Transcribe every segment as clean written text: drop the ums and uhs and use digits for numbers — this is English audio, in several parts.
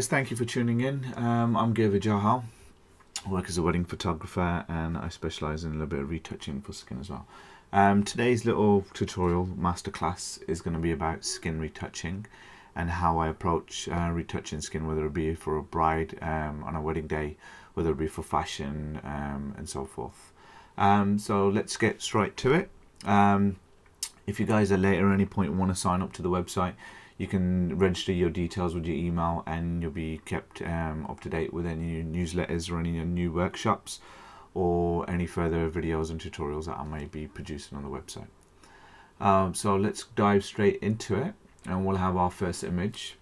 thank you for tuning in. I'm Gurvir Johal. I work as a wedding photographer and I specialise in a little bit of retouching for skin as well. Today's little tutorial masterclass is going to be about skin retouching and how I approach retouching skin, whether it be for a bride on a wedding day, whether it be for fashion and so forth. So let's get straight to it. If you guys at later any point want to sign up to the website, you can register your details with your email and you'll be kept up to date with any newsletters or any new workshops or any further videos and tutorials that I may be producing on the website. So let's dive straight into it, and we'll have our first image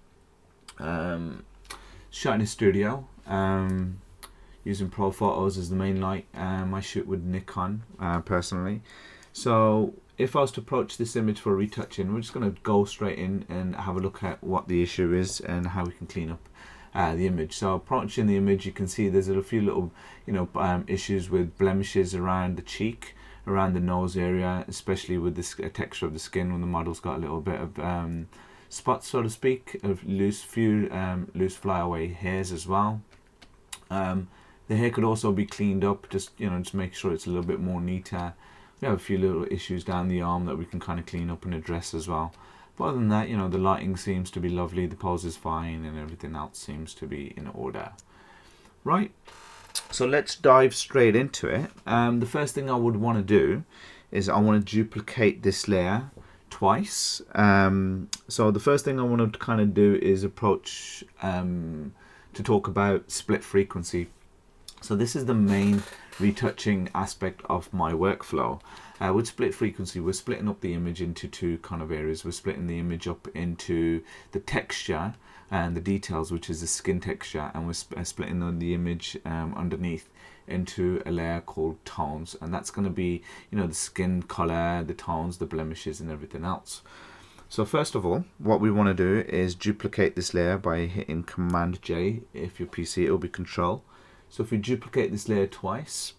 shot in a studio using Pro Photos as the main light. I shoot with Nikon personally. So if I was to approach this image for retouching, we're just going to go straight in and have a look at what the issue is and how we can clean up the image. So approaching the image, you can see there's a few little issues with blemishes around the cheek, around the nose area, especially with this texture of the skin when the model's got a little bit of spots, so to speak, of loose flyaway hairs as well. The hair could also be cleaned up, just make sure it's a little bit more neater. We have a few little issues down the arm that we can kind of clean up and address as well. But other than that, the lighting seems to be lovely, the pose is fine, and everything else seems to be in order. Right, so let's dive straight into it. The first thing I would want to do is I want to duplicate this layer twice. So the first thing I want to kind of do is approach to talk about split frequency. So this is the main retouching aspect of my workflow. With split frequency, we're splitting up the image into two kind of areas. We're splitting the image up into the texture and the details, which is the skin texture, and we're splitting the image underneath into a layer called tones, and that's going to be the skin color, the tones, the blemishes, and everything else. So first of all, what we want to do is duplicate this layer by hitting Command J. If your PC, it will be Control. So if we duplicate this layer twice,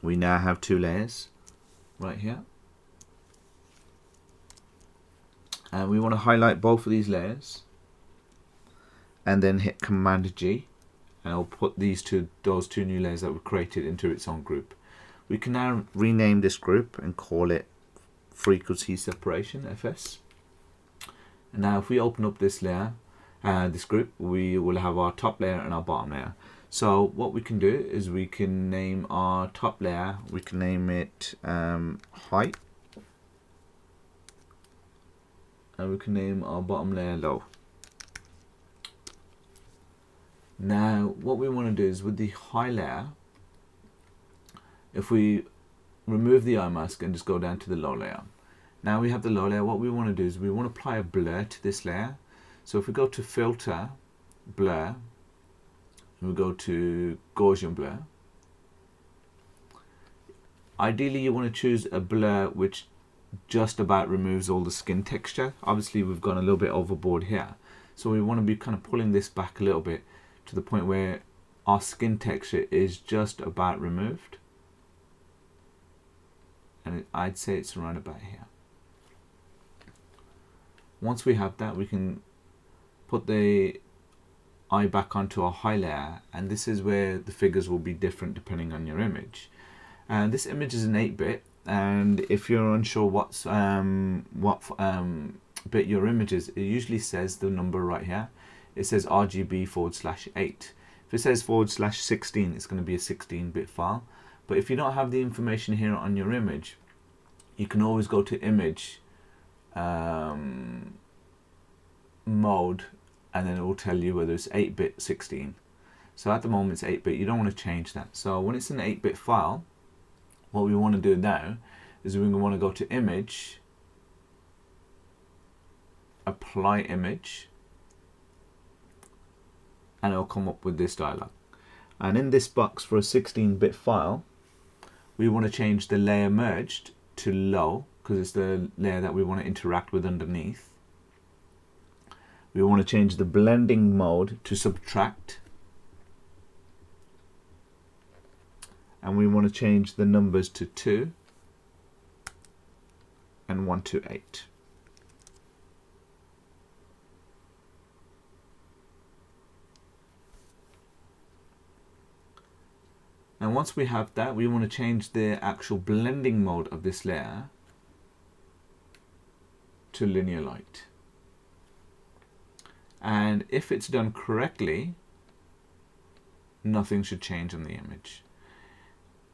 we now have two layers right here. And we want to highlight both of these layers and then hit Command G, and it'll put those two new layers that were created into its own group. We can now rename this group and call it Frequency Separation, FS. And now if we open up this layer, this group, we will have our top layer and our bottom layer. So what we can do is we can name our top layer, we can name it height, and we can name our bottom layer low. Now what we want to do is with the high layer, if we remove the eye mask and just go down to the low layer. Now we have the low layer. What we want to do is we want to apply a blur to this layer. So if we go to Filter, Blur, we go to Gaussian blur. Ideally you want to choose a blur which just about removes all the skin texture. Obviously we've gone a little bit overboard here, so we want to be kind of pulling this back a little bit to the point where our skin texture is just about removed, and I'd say it's around about here. Once we have that, we can put the eye back onto a high layer, and this is where the figures will be different depending on your image. And this image is an 8-bit, and if you're unsure what bit your image is, it usually says the number right here. It says RGB/8. If it says /16, it's going to be a 16-bit file. But if you don't have the information here on your image, you can always go to image mode, and then it will tell you whether it's 8-bit, 16. So at the moment it's 8-bit, you don't want to change that. So when it's an 8-bit file, what we want to do now is we want to go to Image, Apply Image, and it'll come up with this dialog. And in this box for a 16-bit file, we want to change the layer merged to low, because it's the layer that we want to interact with underneath. We want to change the blending mode to subtract, and we want to change the numbers to 2 and 1 to 8. And once we have that, we want to change the actual blending mode of this layer to linear light. And if it's done correctly, nothing should change on the image.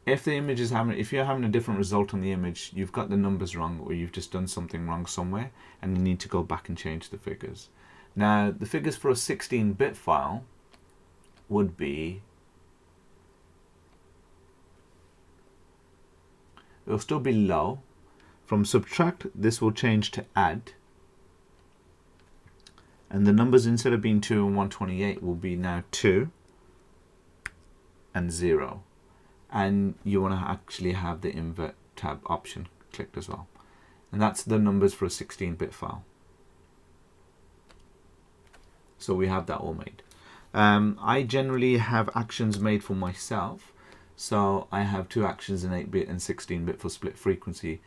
If the image is if you're having a different result on the image, you've got the numbers wrong, or you've just done something wrong somewhere, and you need to go back and change the figures. Now, the figures for a 16-bit file would be, it'll still be low. From subtract, this will change to add. And the numbers, instead of being 2 and 128, will be now 2 and 0. And you want to actually have the invert tab option clicked as well. And that's the numbers for a 16-bit file. So we have that all made. I generally have actions made for myself. So I have 2 actions in 8-bit and 16-bit for split frequency,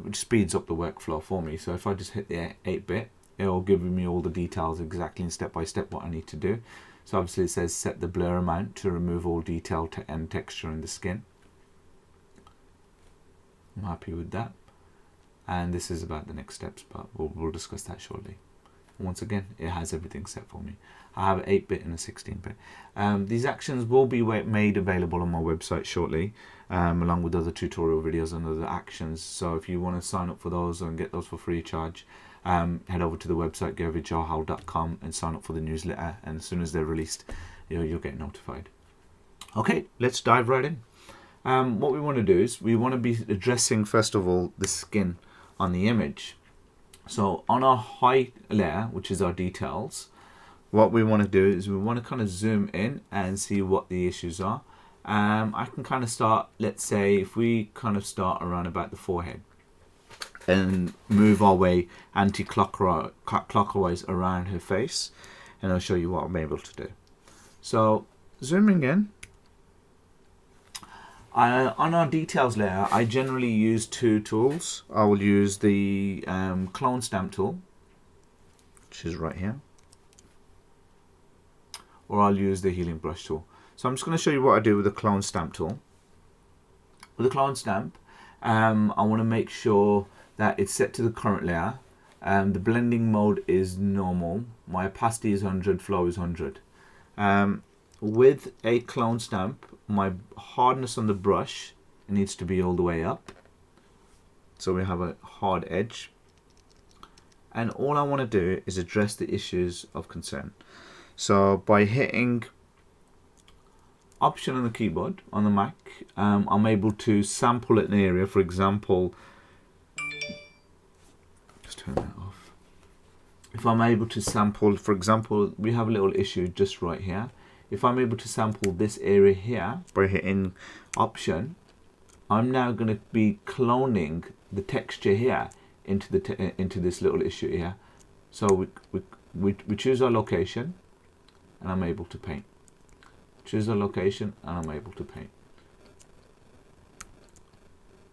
which speeds up the workflow for me. So if I just hit the 8-bit, it will give me all the details exactly and step by step what I need to do. So obviously it says set the blur amount to remove all detail and texture in the skin. I'm happy with that. And this is about the next steps, but we'll discuss that shortly. Once again, it has everything set for me. I have an 8-bit and a 16-bit. These actions will be made available on my website shortly, along with other tutorial videos and other actions. So if you want to sign up for those and get those for free of charge, head over to the website gurvirjohal.com and sign up for the newsletter, and as soon as they're released, you'll get notified. Okay, let's dive right in. What we want to do is we want to be addressing first of all the skin on the image. So on our height layer, which is our details, what we want to do is we want to kind of zoom in and see what the issues are. I can kind of start, let's say if we kind of start around about the forehead and move our way anti-clockwise around her face, and I'll show you what I'm able to do. So zooming in, on our details layer, I generally use 2 tools. I will use the clone stamp tool, which is right here, or I'll use the healing brush tool. So I'm just going to show you what I do with the clone stamp tool. With the clone stamp, I want to make sure that it's set to the current layer. The blending mode is normal. My opacity is 100, flow is 100. With a clone stamp, my hardness on the brush needs to be all the way up. So we have a hard edge. And all I want to do is address the issues of concern. So by hitting Option on the keyboard on the Mac, I'm able to sample an area. For example, just turn that off. If I'm able to sample, for example, we have a little issue just right here. If I'm able to sample this area here by hitting Option, I'm now going to be cloning the texture here into this little issue here. So we choose our location, and I'm able to paint. Choose a location, and I'm able to paint.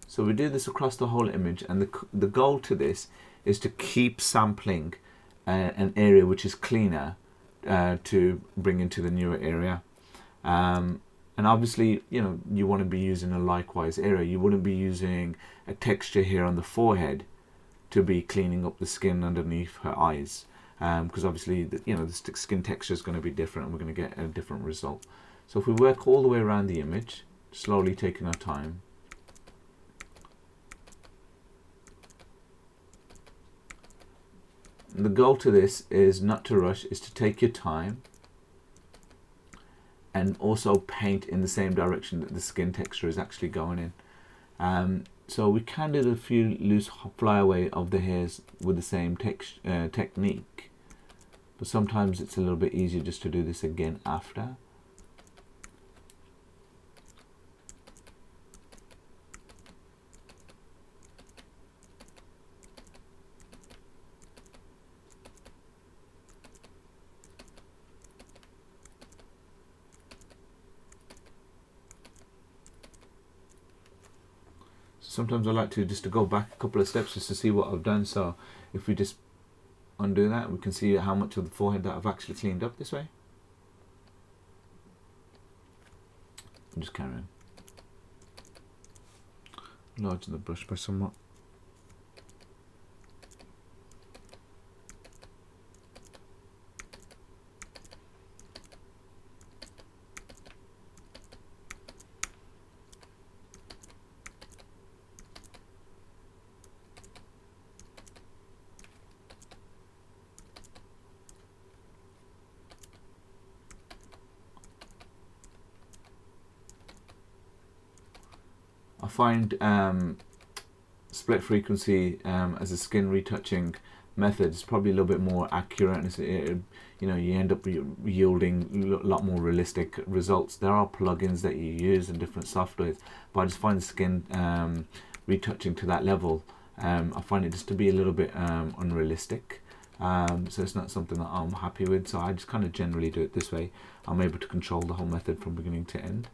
So we do this across the whole image, and the goal to this is to keep sampling an area which is cleaner to bring into the newer area. And obviously, you want to be using a likewise area. You wouldn't be using a texture here on the forehead to be cleaning up the skin underneath her eyes, because obviously the skin texture is going to be different, and we're going to get a different result. So if we work all the way around the image, slowly taking our time, the goal to this is not to rush, is to take your time and also paint in the same direction that the skin texture is actually going in. So we can do a few loose flyaway of the hairs with the same technique, but sometimes it's a little bit easier just to do this again after. Sometimes I like to go back a couple of steps just to see what I've done. So if we just undo that, we can see how much of the forehead that I've actually cleaned up this way. Just carry on. Larger the brush by somewhat. I find split frequency as a skin retouching method is probably a little bit more accurate, and you know, you end up yielding a lot more realistic results. There are plugins that you use in different softwares, but I just find the skin retouching to that level, I find it just to be a little bit unrealistic. So it's not something that I'm happy with, so I just kind of generally do it this way. I'm able to control the whole method from beginning to end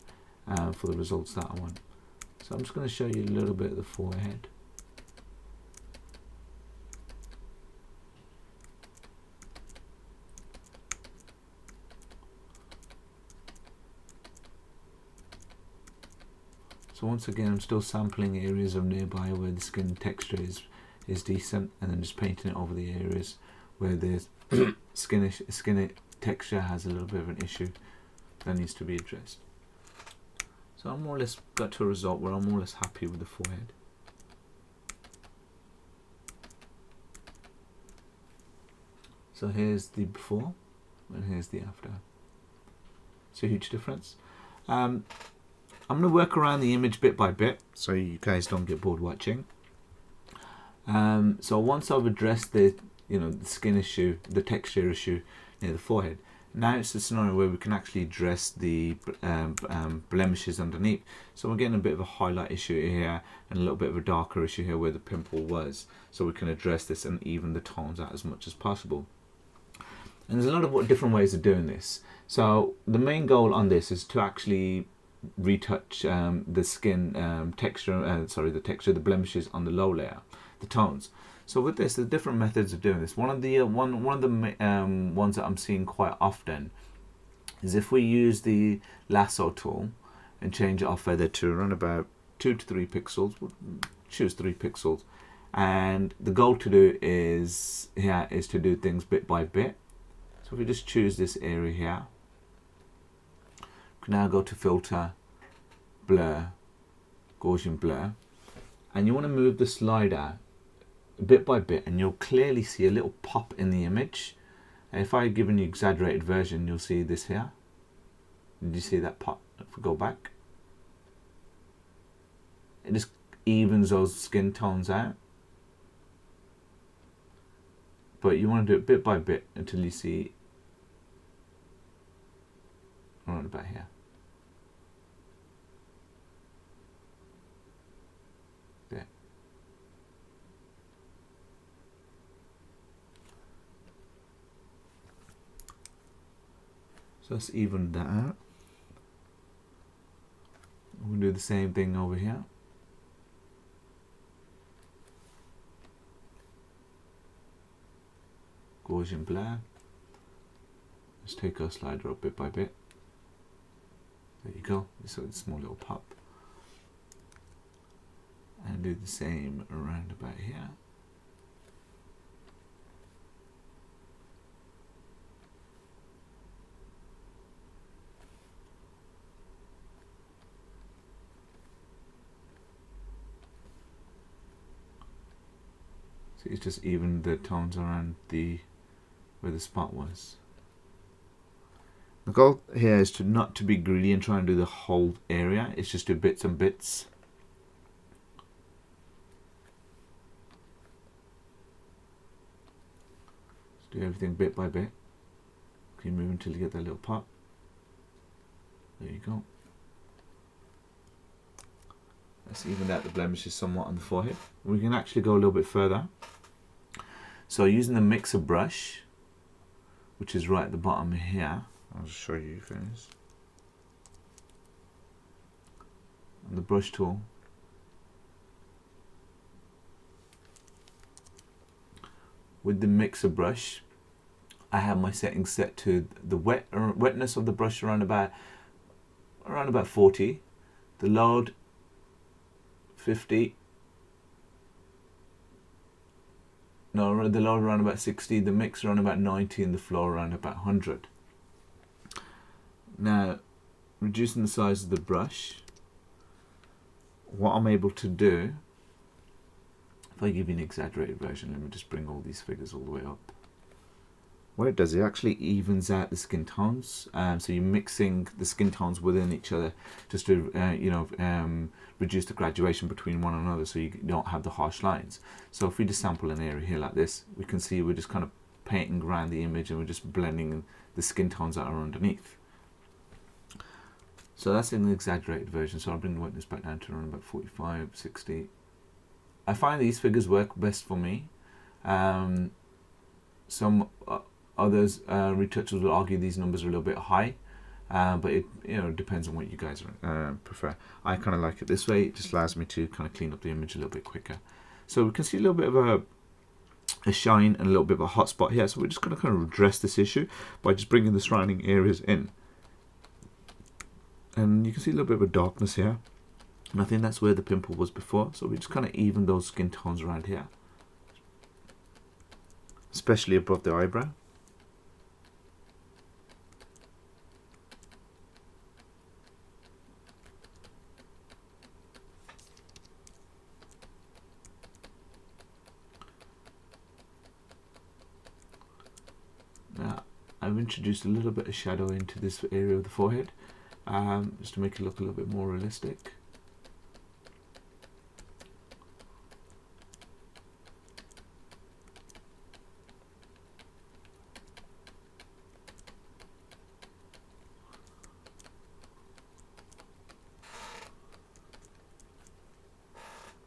for the results that I want. So I'm just going to show you a little bit of the forehead. So once again, I'm still sampling areas of nearby where the skin texture is decent, and then just painting it over the areas where the skin texture has a little bit of an issue that needs to be addressed. So I'm more or less got to a result where I'm more or less happy with the forehead. So here's the before and here's the after. It's a huge difference. I'm going to work around the image bit by bit so you guys don't get bored watching. So once I've addressed the skin issue, the texture issue near the forehead, now it's a scenario where we can actually address the blemishes underneath. So we're getting a bit of a highlight issue here and a little bit of a darker issue here where the pimple was. So we can address this and even the tones out as much as possible. And there's a lot of different ways of doing this. So the main goal on this is to actually retouch the skin texture, the blemishes on the low layer, the tones. So with this, there's different methods of doing this. One of the ones that I'm seeing quite often is if we use the lasso tool and change our feather to around about 2 to 3 pixels. We'll choose 3 pixels, and the goal to do is to do things bit by bit. So if we just choose this area here, we can now go to filter, blur, Gaussian blur, and you want to move the slider bit by bit, and you'll clearly see a little pop in the image. And if I give an exaggerated version, you'll see this here. Did you see that pop? If we go back, it just evens those skin tones out. But you want to do it bit by bit until you see around about here. There. So let's even that out. We'll do the same thing over here. Gaussian blur. Let's take our slider up bit by bit. There you go. So it's a small little pop. And do the same around about here. So it's just even the tones around where the spot was. The goal here is to not to be greedy and try and do the whole area. It's just do bits and bits. Just do everything bit by bit. Keep moving until you get that little pop. There you go. Let's even out the blemishes somewhat on the forehead. We can actually go a little bit further. So using the mixer brush, which is right at the bottom here, I'll just show you guys. And the brush tool. With the mixer brush, I have my settings set to the wetness of the brush around about 40, the load 50. No, the low around about 60, the mix around about 90, and the flow around about 100. Now, reducing the size of the brush, what I'm able to do, if I give you an exaggerated version, let me just bring all these figures all the way up. What it does, it actually evens out the skin tones. So you're mixing the skin tones within each other just to, reduce the graduation between one another, so you don't have the harsh lines. So if we just sample an area here like this, we can see we're just kind of painting around the image and we're just blending the skin tones that are underneath. So that's an exaggerated version. So I'll bring the whiteness back down to around about 45, 60. I find these figures work best for me. Some others, retouchers will argue these numbers are a little bit high, but it depends on what you guys prefer. I kind of like it this way. It just allows me to kind of clean up the image a little bit quicker. So we can see a little bit of a shine and a little bit of a hot spot here. So we're just going to kind of address this issue by just bringing the surrounding areas in. And you can see a little bit of a darkness here. And I think that's where the pimple was before. So we just kind of even those skin tones around here, especially above the eyebrow. Now, I've introduced a little bit of shadow into this area of the forehead, just to make it look a little bit more realistic.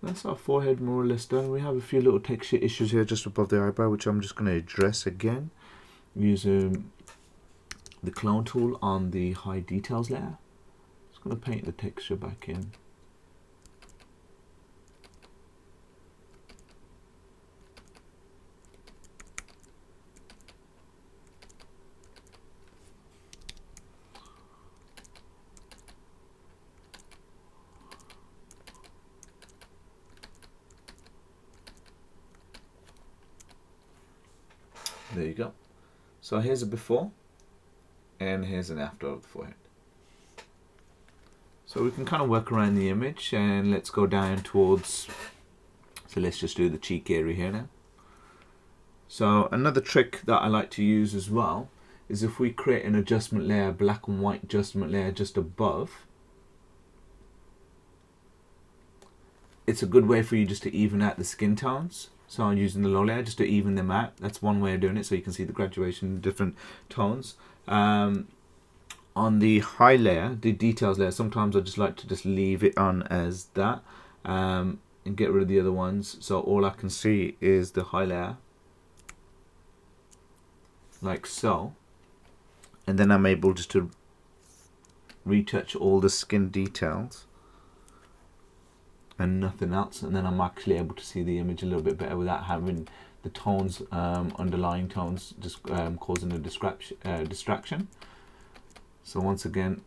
That's our forehead more or less done. We have a few little texture issues here just above the eyebrow, which I'm just going to address again using the clone tool on the high details layer. Just going to paint the texture back in. There you go. So here's a before and here's an after of the forehead. So we can kind of work around the image, and let's go down towards, so let's just do the cheek area here now. So another trick that I like to use as well is if we create an adjustment layer, black and white adjustment layer just above, it's a good way for you just to even out the skin tones. So I'm using the low layer just to even them out. That's one way of doing it, so you can see the graduation in different tones. On the high layer, the details layer, sometimes I just like to just leave it on as that, and get rid of the other ones. So all I can see is the high layer, like so. And then I'm able just to retouch all the skin details and nothing else, and then I'm actually able to see the image a little bit better without having the tones, underlying tones, just causing a distraction. So once again,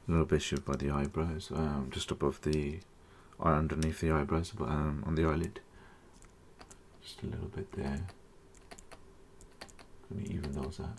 a little bit shaped by the eyebrows, just above the, or underneath the eyebrows, but on the eyelid, just a little bit there. Going to even those out.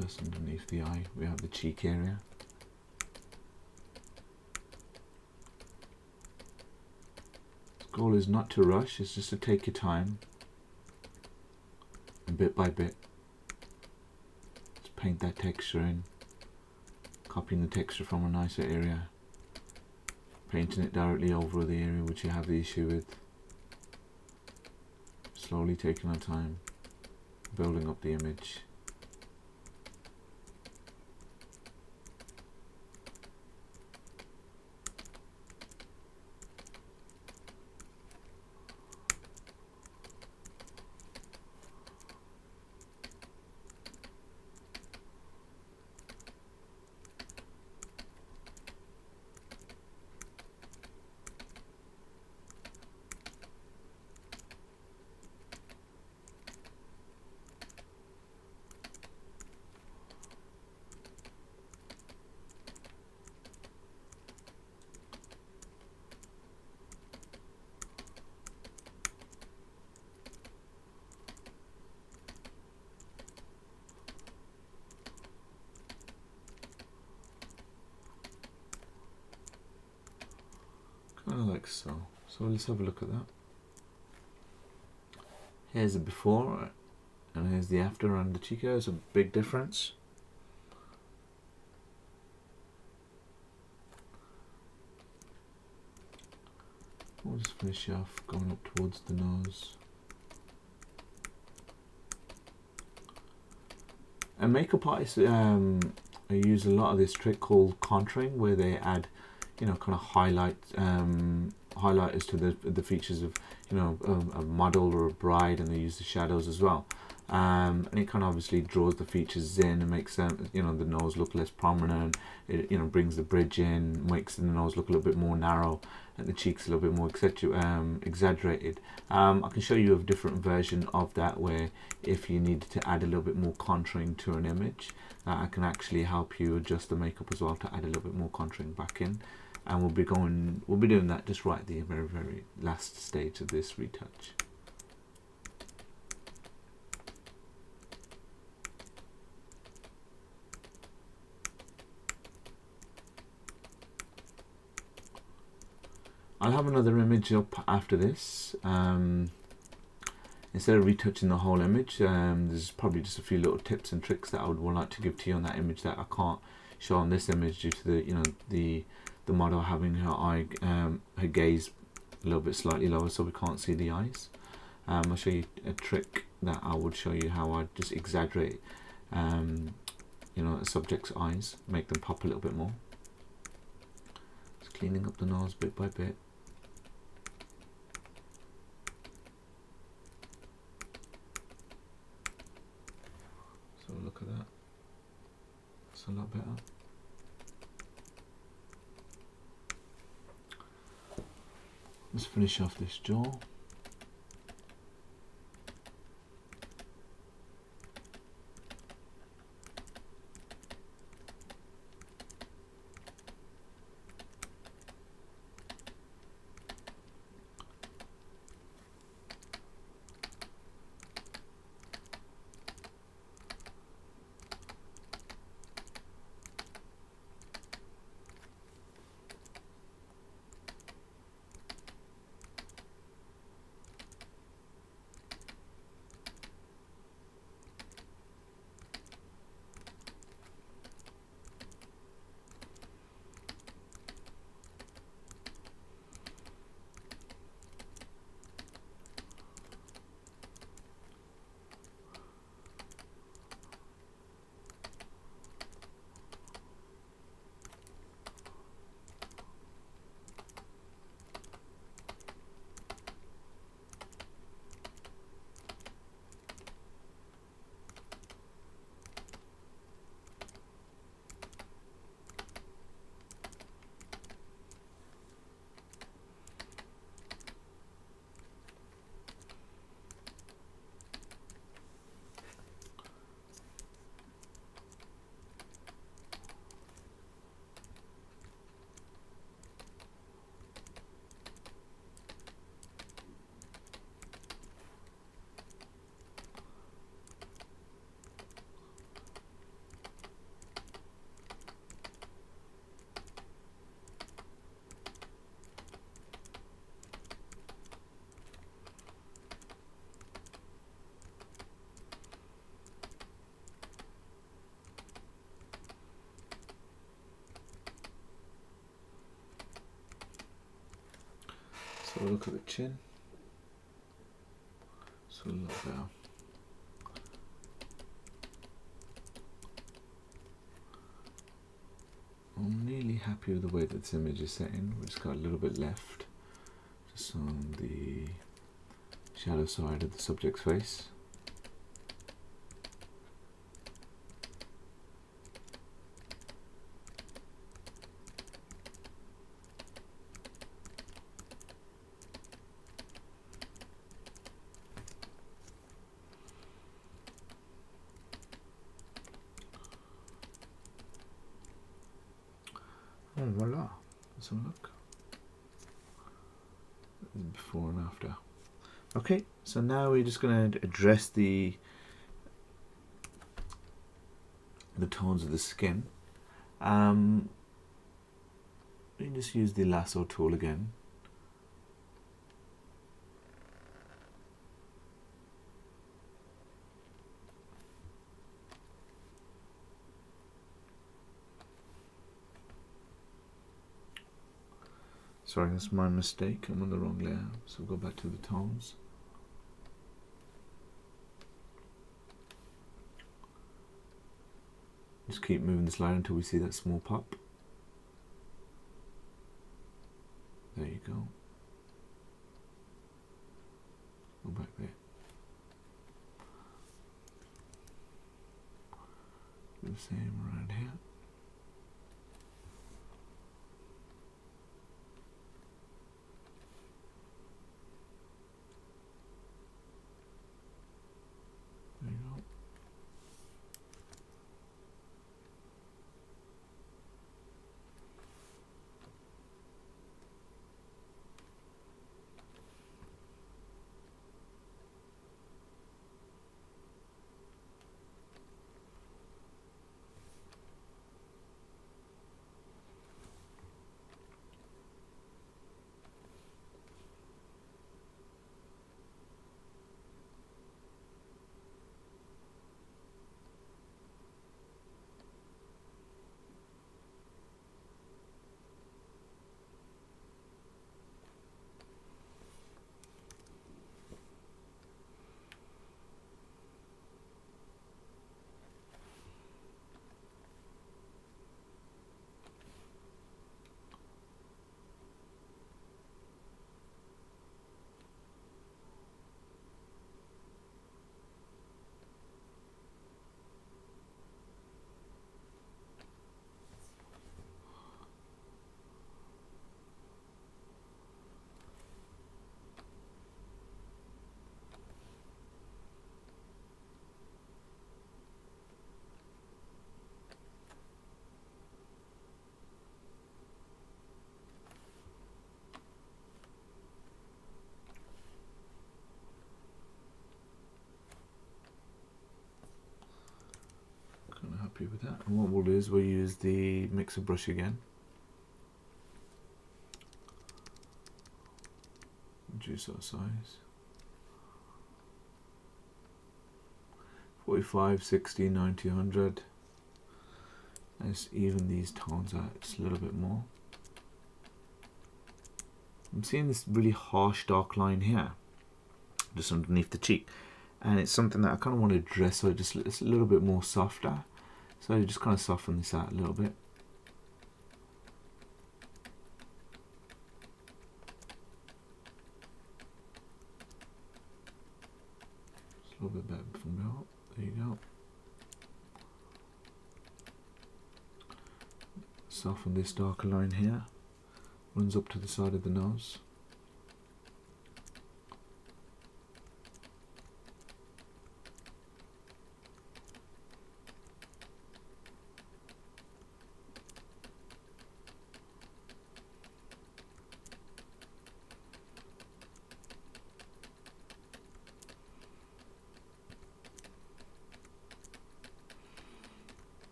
Just underneath the eye, we have the cheek area. The goal is not to rush, it's just to take your time, and bit by bit, just Just paint that texture in, copying the texture from a nicer area, painting it directly over the area which you have the issue with. Slowly taking our time, building up the image. Kind of like so. So let's have a look at that. Here's the before and here's the after on the cheek. There's a big difference. We'll just finish off going up towards the nose. And makeup artists use a lot of this trick called contouring, where they add, you know, kind of highlighters to the features of, you know, a model or a bride, and they use the shadows as well. And it kind of obviously draws the features in and makes them, you know, the nose look less prominent. It, you know, brings the bridge in, makes the nose look a little bit more narrow, and the cheeks a little bit more exaggerated. I can show you a different version of that, where if you needed to add a little bit more contouring to an image, I can actually help you adjust the makeup as well to add a little bit more contouring back in. And we'll be doing that just right at the very last stage of this retouch. I'll have another image up after this. Instead of retouching the whole image, there's probably just a few little tips and tricks that I would like to give to you on that image that I can't show on this image due to the, you know, the model having her gaze a little bit slightly lower, so we can't see the eyes. I'll show you a trick that I would show you how I just exaggerate, you know, a subject's eyes, make them pop a little bit more. Just cleaning up the nose bit by bit. So look at that. It's a lot better. Let's finish off this jaw. So look at the chin. So look there. I'm nearly happy with the way that this image is set in. We've just got a little bit left, just on the shadow side of the subject's face. Oh, voila. Let's have a look. Before and after. Okay, so now we're just going to address the tones of the skin. We can just use the lasso tool again. Sorry, that's my mistake. I'm on the wrong layer. So we'll go back to the tones. Just keep moving the slider until we see that small pop. There you go. Go back there. Do the same around here. There you go. Happy with that. And what we'll do is we'll use the mixer brush again. Reduce our size. 45, 60, 90, 100. Let's even these tones out just a little bit more. I'm seeing this really harsh dark line here, just underneath the cheek. And it's something that I kind of want to address, so it's a little bit more softer. So just kind of soften this out a little bit. Just a little bit better from the up. There you go. Soften this darker line here. Runs up to the side of the nose.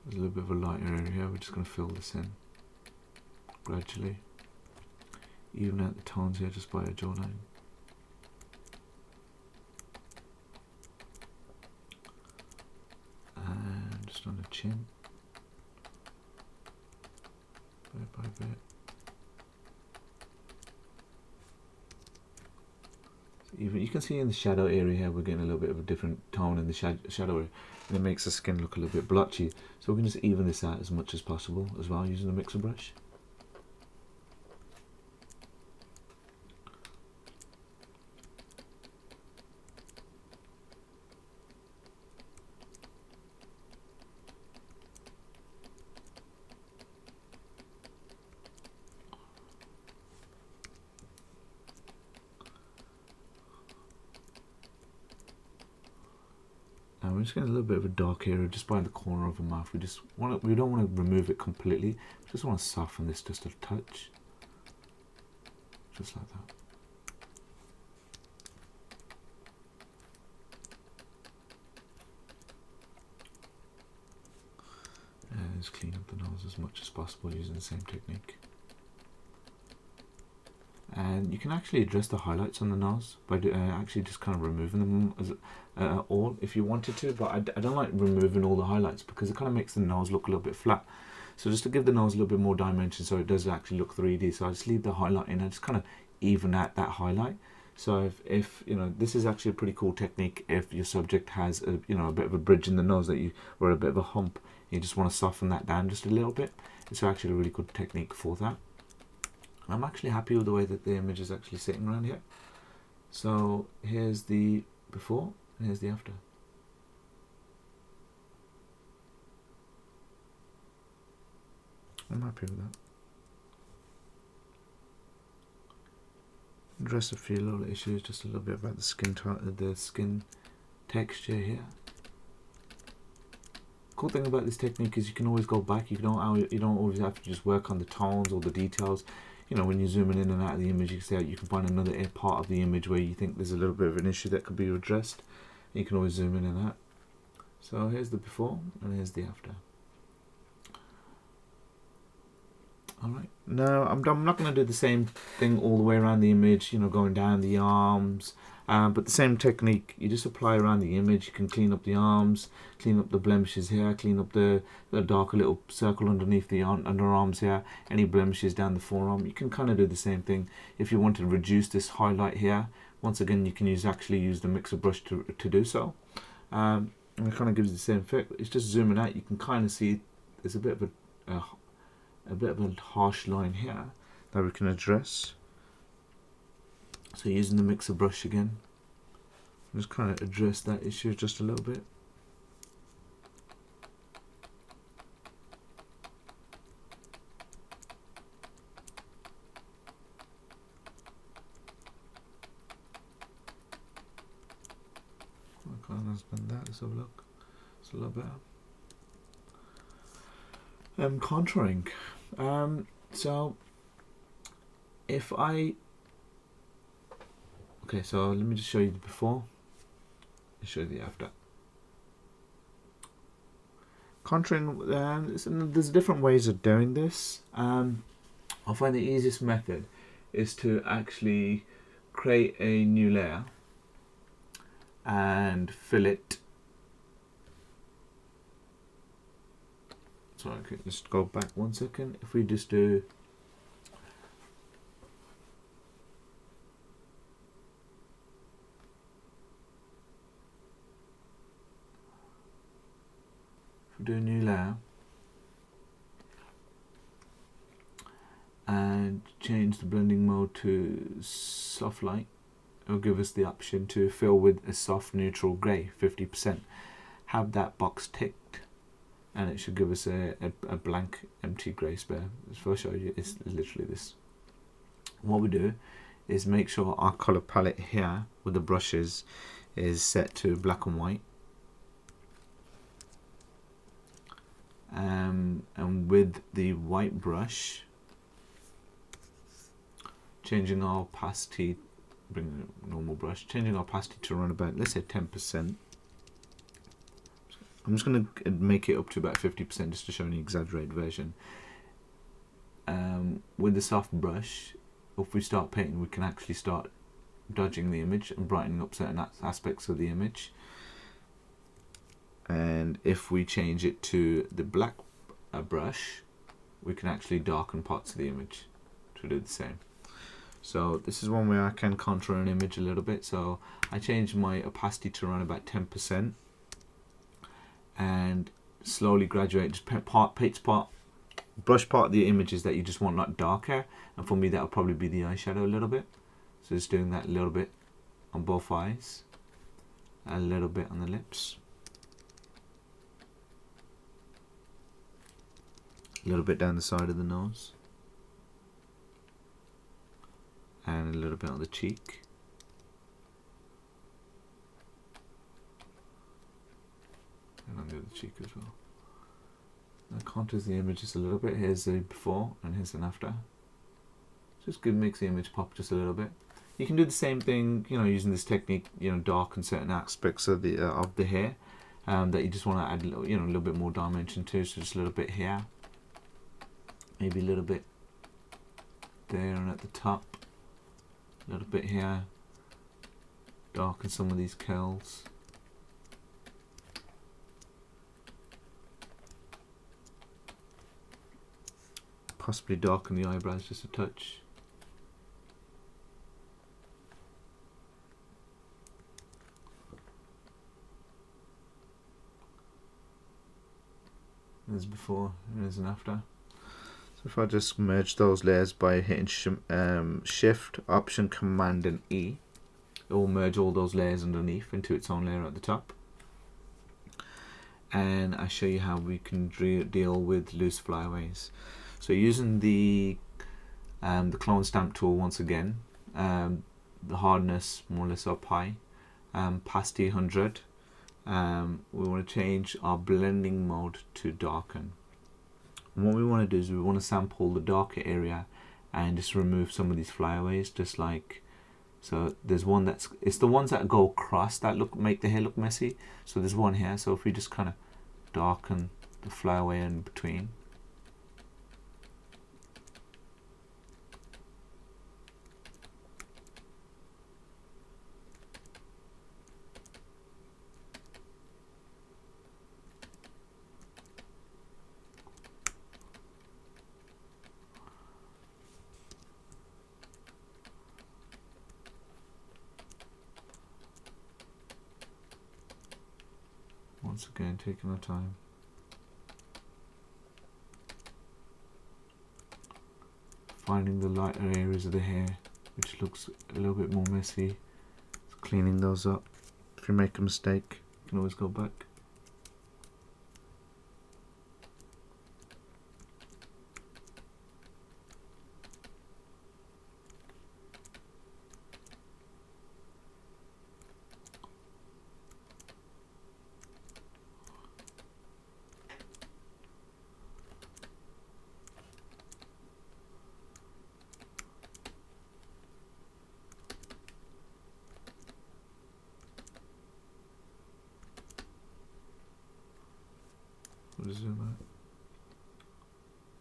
There's a little bit of a lighter area here, we're just going to fill this in gradually. even out the tones here just by a jawline. And just on the chin, bit by bit. So even you can see in the shadow area here, we're getting a little bit of a different tone in the shadow area, and it makes the skin look a little bit blotchy. So we can just even this out as much as possible as well using the mixer brush. And we're just getting a little bit of a dark area just by the corner of the mouth. We don't want to remove it completely. We just want to soften this just a touch, just like that. And just clean up the nose as much as possible using the same technique. And you can actually address the highlights on the nose by actually just kind of removing them as all if you wanted to, but I don't like removing all the highlights because it kind of makes the nose look a little bit flat. So just to give the nose a little bit more dimension so it does actually look 3D, so I just leave the highlight in and just kind of even out that highlight. So if you know, this is actually a pretty cool technique if your subject has a, you know, a bit of a bridge in the nose that you, or a bit of a hump, you just want to soften that down just a little bit. It's actually a really good technique for that. I'm actually happy with the way that the image is actually sitting around here. So here's the before and here's the after. I'm happy with that. Address a few little issues, just a little bit about the skin texture here. Cool thing about this technique is you can always go back. You don't always have to just work on the tones or the details. You know, when you're zooming in and out of the image, you can find another part of the image where you think there's a little bit of an issue that could be addressed. You can always zoom in and out. So here's the before and here's the after. Alright, now I'm not going to do the same thing all the way around the image, you know, going down the arms, but the same technique. You just apply around the image. You can clean up the arms, clean up the blemishes here, clean up the darker little circle underneath the underarms here, any blemishes down the forearm. You can kind of do the same thing. If you want to reduce this highlight here, once again you can actually use the mixer brush to do so. And it kind of gives the same effect. It's just zooming out, you can kind of see there's a bit of a harsh line here that we can address. So using the mixer brush again, just kind of address that issue just a little bit. I can't understand that. Let's have a look. It's a lot better. Contouring. So if I so let me just show you the before and show you the after. Contouring, there's different ways of doing this. I find the easiest method is to actually create a new layer and fill it. So okay, let's go back 1 second. If we just do a new layer and change the blending mode to soft light, it'll give us the option to fill with a soft neutral grey 50%. Have that box ticked and it should give us a blank empty grey spare. If I show you, it's literally this. What we do is make sure our colour palette here with the brushes is set to black and white. And with the white brush, changing our opacity, bring the normal brush, changing our opacity to around about, let's say 10%. I'm just going to make it up to about 50% just to show an exaggerated version. With the soft brush, if we start painting, we can actually start dodging the image and brightening up certain aspects of the image. And if we change it to the black brush, we can actually darken parts of the image to do the same. So this is one where I can contour an image a little bit. So I changed my opacity to around about 10% and slowly graduate, just brush part of the images that you just want like darker, and for me that'll probably be the eyeshadow a little bit. So just doing that a little bit on both eyes, a little bit on the lips, a little bit down the side of the nose, and a little bit on the cheek. And on the other cheek as well. That contours the image just a little bit. Here's the before and here's an after. Just good, makes the image pop just a little bit. You can do the same thing, you know, using this technique, you know, darken certain aspects of the hair that you just want to add, you know, a little bit more dimension to. So just a little bit here, maybe a little bit there and at the top, a little bit here. Darken some of these curls. Possibly darken the eyebrows just a touch. There's before and there's an after. So if I just merge those layers by hitting Shift, Option, Command and E, it will merge all those layers underneath into its own layer at the top. And I show you how we can deal with loose flyaways. So using the clone stamp tool once again, the hardness more or less up high, opacity 100. We want to change our blending mode to darken. And what we want to do is we want to sample the darker area and just remove some of these flyaways, just like so. There's one it's the ones that go across that make the hair look messy. So there's one here. So if we just kind of darken the flyaway in between. Once again, taking our time. Finding the lighter areas of the hair, which looks a little bit more messy. Cleaning those up. If you make a mistake, you can always go back. Zoom out.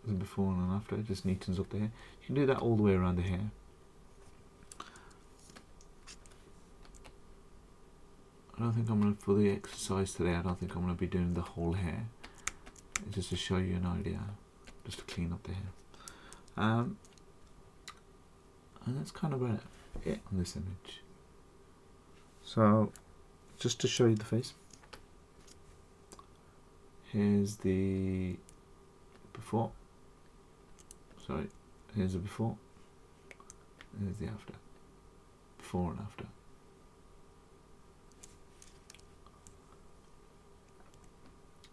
There's a before and an after, it just neatens up the hair. You can do that all the way around the hair. I don't think I'm going to, for the exercise today, I don't think I'm going to be doing the whole hair. It's just to show you an idea, just to clean up the hair. And that's kind of about it on this image. So, just to show you the face. Here's the before. Sorry, here's the before. Here's the after. Before and after.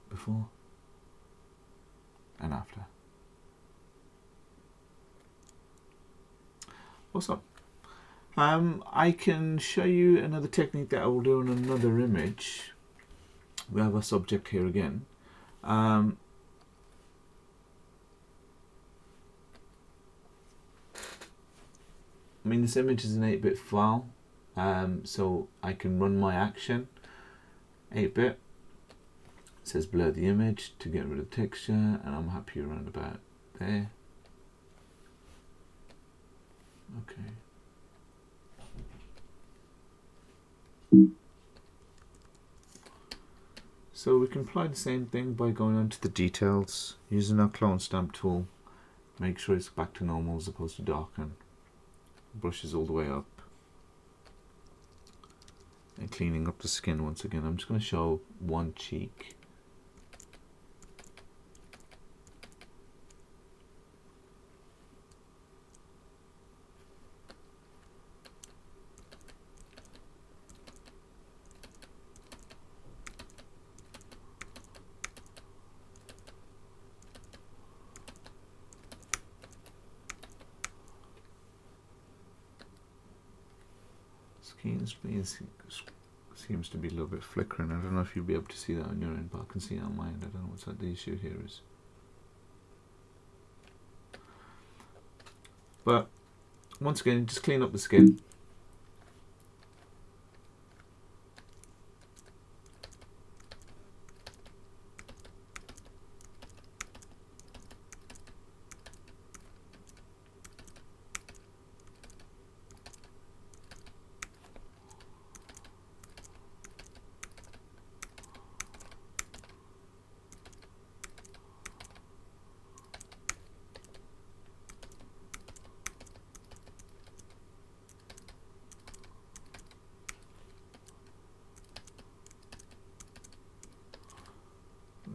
Before and after. What's up? I can show you another technique that I will do on another image. We have a subject here again. I mean, this image is an 8-bit file, so I can run my action 8-bit. It says blur the image to get rid of texture, and I'm happy around about there. Okay. So we can apply the same thing by going onto the details, using our clone stamp tool. Make sure it's back to normal as opposed to darken. Brushes all the way up. And cleaning up the skin once again. I'm just going to show one cheek. Skin seems to be a little bit flickering. I don't know if you'll be able to see that on your end, but I can see it on my end. I don't know what's the issue here is. But once again, just clean up the skin.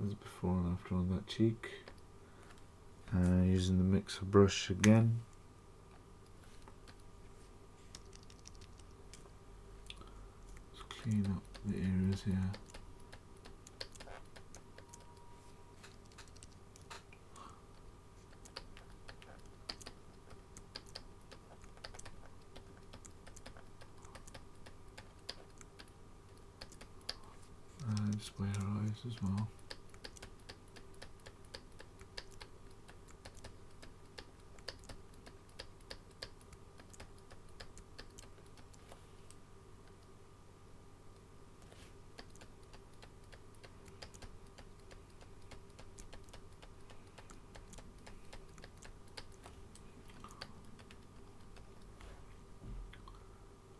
There's before and after on that cheek. Using the mixer brush again. Just clean up the areas here. Just by her eyes as well.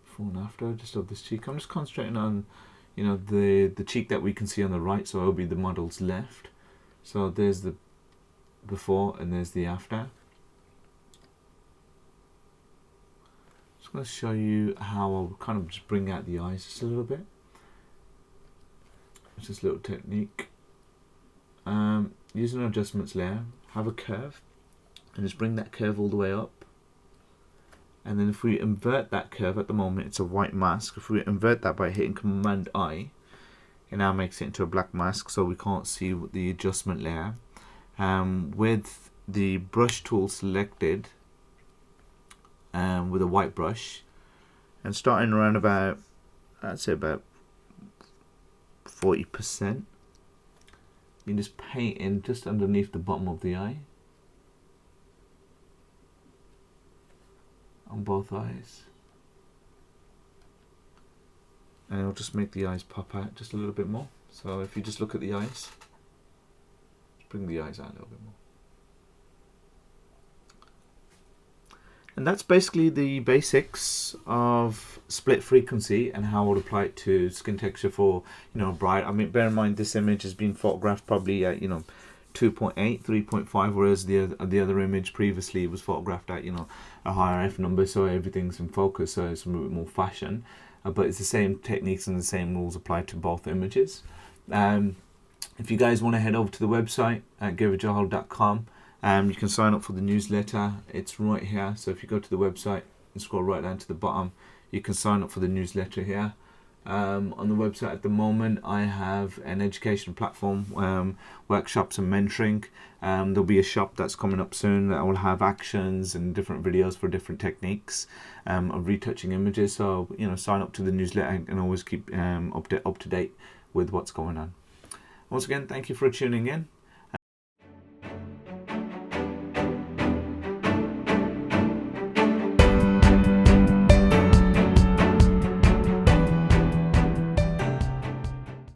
Before and after, just of this cheek. I'm just concentrating on, you know, the cheek that we can see on the right, so it'll be the model's left. So there's the before and there's the after. Just going to show you how I'll kind of just bring out the eyes just a little bit. It's just a little technique. Using an adjustments layer, have a curve and just bring that curve all the way up. And then if we invert that curve, at the moment it's a white mask. If we invert that by hitting Command I, it now makes it into a black mask, so we can't see the adjustment layer. With the brush tool selected, with a white brush, and starting around about, I'd say about 40%, you just paint in just underneath the bottom of the eye. On both eyes, and it'll just make the eyes pop out just a little bit more. So if you just look at the eyes, just bring the eyes out a little bit more. And that's basically the basics of split frequency and how I would apply it to skin texture for, you know, bright. I mean, bear in mind this image has been photographed probably at, you know, 2.8, 3.5, whereas the other image previously was photographed at, you know, a higher F number, so everything's in focus, so it's a little bit more fashion. But it's the same techniques and the same rules apply to both images. If you guys want to head over to the website at gurvirjohal.com, you can sign up for the newsletter. It's right here. So if you go to the website and scroll right down to the bottom, you can sign up for the newsletter here. On the website at the moment, I have an education platform, workshops and mentoring. There'll be a shop that's coming up soon that will have actions and different videos for different techniques of retouching images. So, you know, sign up to the newsletter and always keep up to date with what's going on. Once again, thank you for tuning in.